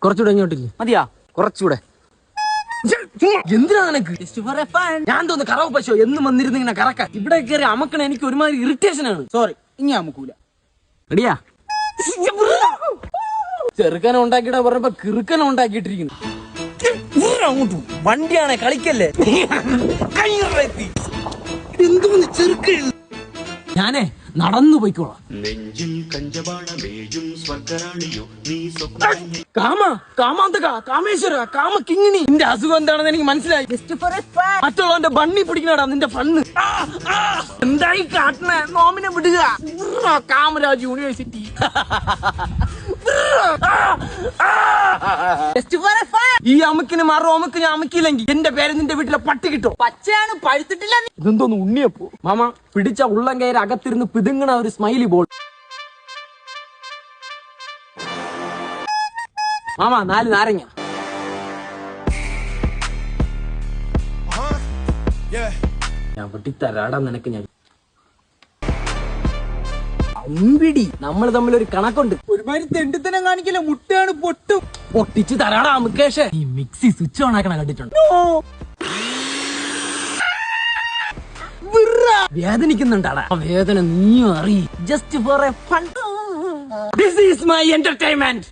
കുറച്ചുകൂടെ ഇങ്ങോട്ടില്ലേ? മതിയാ? കുറച്ചുകൂടെ. എന്തിനാ നിനക്ക്? ഞാൻ തോന്നുന്നു കറവ് പശോ എന്നും വന്നിരുന്ന ഇങ്ങനെ കറക്ക ഇവിടെ കയറി അമക്കണ എനിക്ക് ഒരുമാതിരി ഇറിറ്റേഷൻ ആണ്. സോറി, ഇനി അമുക്കൂല. റെഡിയാ? ചെറുക്കനെ ഉണ്ടാക്കിയിട്ടാ പറഞ്ഞപ്പോ കിറുക്കനെ ഉണ്ടാക്കിയിട്ടിരിക്കുന്നു. വണ്ടിയാണെ കളിക്കല്ലേ. എന്തോന്ന് ചെറുക്ക. ഞാനേ നടന്നു പോയിക്കോളാം. നെഞ്ചിൽ കഞ്ചപാണമേയും സ്വർഗരാണിയോ നീ കാമാന്തക കാമേശ്വര കാമ കിങ്ങിണി. നിന്റെ അസുഖം എന്താണെന്ന് എനിക്ക് മനസ്സിലായി. മറ്റുള്ളവന്റെ ബണ്ണി പിടിക്കണടാ നിന്റെ ഫണ്ണ്. എന്തായി കാട്ടണേ? നോമിനെ വിടുക. കാമരാജ് യൂണിവേഴ്സിറ്റി. ഈ അമുക്കിന് മാറും അമുക്ക് ഞാൻ അമുക്കില്ലെങ്കിൽ എന്റെ പേര് നിന്റെ വീട്ടിലെ പട്ടി കിട്ടോ? പച്ചയാണ്, പഴുത്തിട്ടില്ല. ഇതെന്തോന്ന് ഉണ്ണിയപ്പോ? മാമ പിടിച്ച ഉള്ളം കയറി അകത്തിരുന്ന് പിതുങ്ങണ ഒരു സ്മൈലി ബോൾ. മാമ 4 നാരങ്ങ. ഞാൻ വെട്ടിത്തരാടാ നിനക്ക്. ഞാൻ അമ്പിടി. നമ്മൾ തമ്മിലൊരു കണക്കുണ്ട്. ഒരുമാതിരി തെണ്ടിത്തനം കാണിക്കില്ല. മുട്ടയാണ് പൊട്ടും. പൊട്ടിച്ച് തരാടാ മുകേഷ്. ഈ മിക്സി സ്വിച്ച് ഓൺ ആക്കണ കണ്ടിട്ടുണ്ട്? വേദനിക്കുന്നുണ്ടാടാ. വേദന നീയും അറിയും. Just for A fun. This is my entertainment.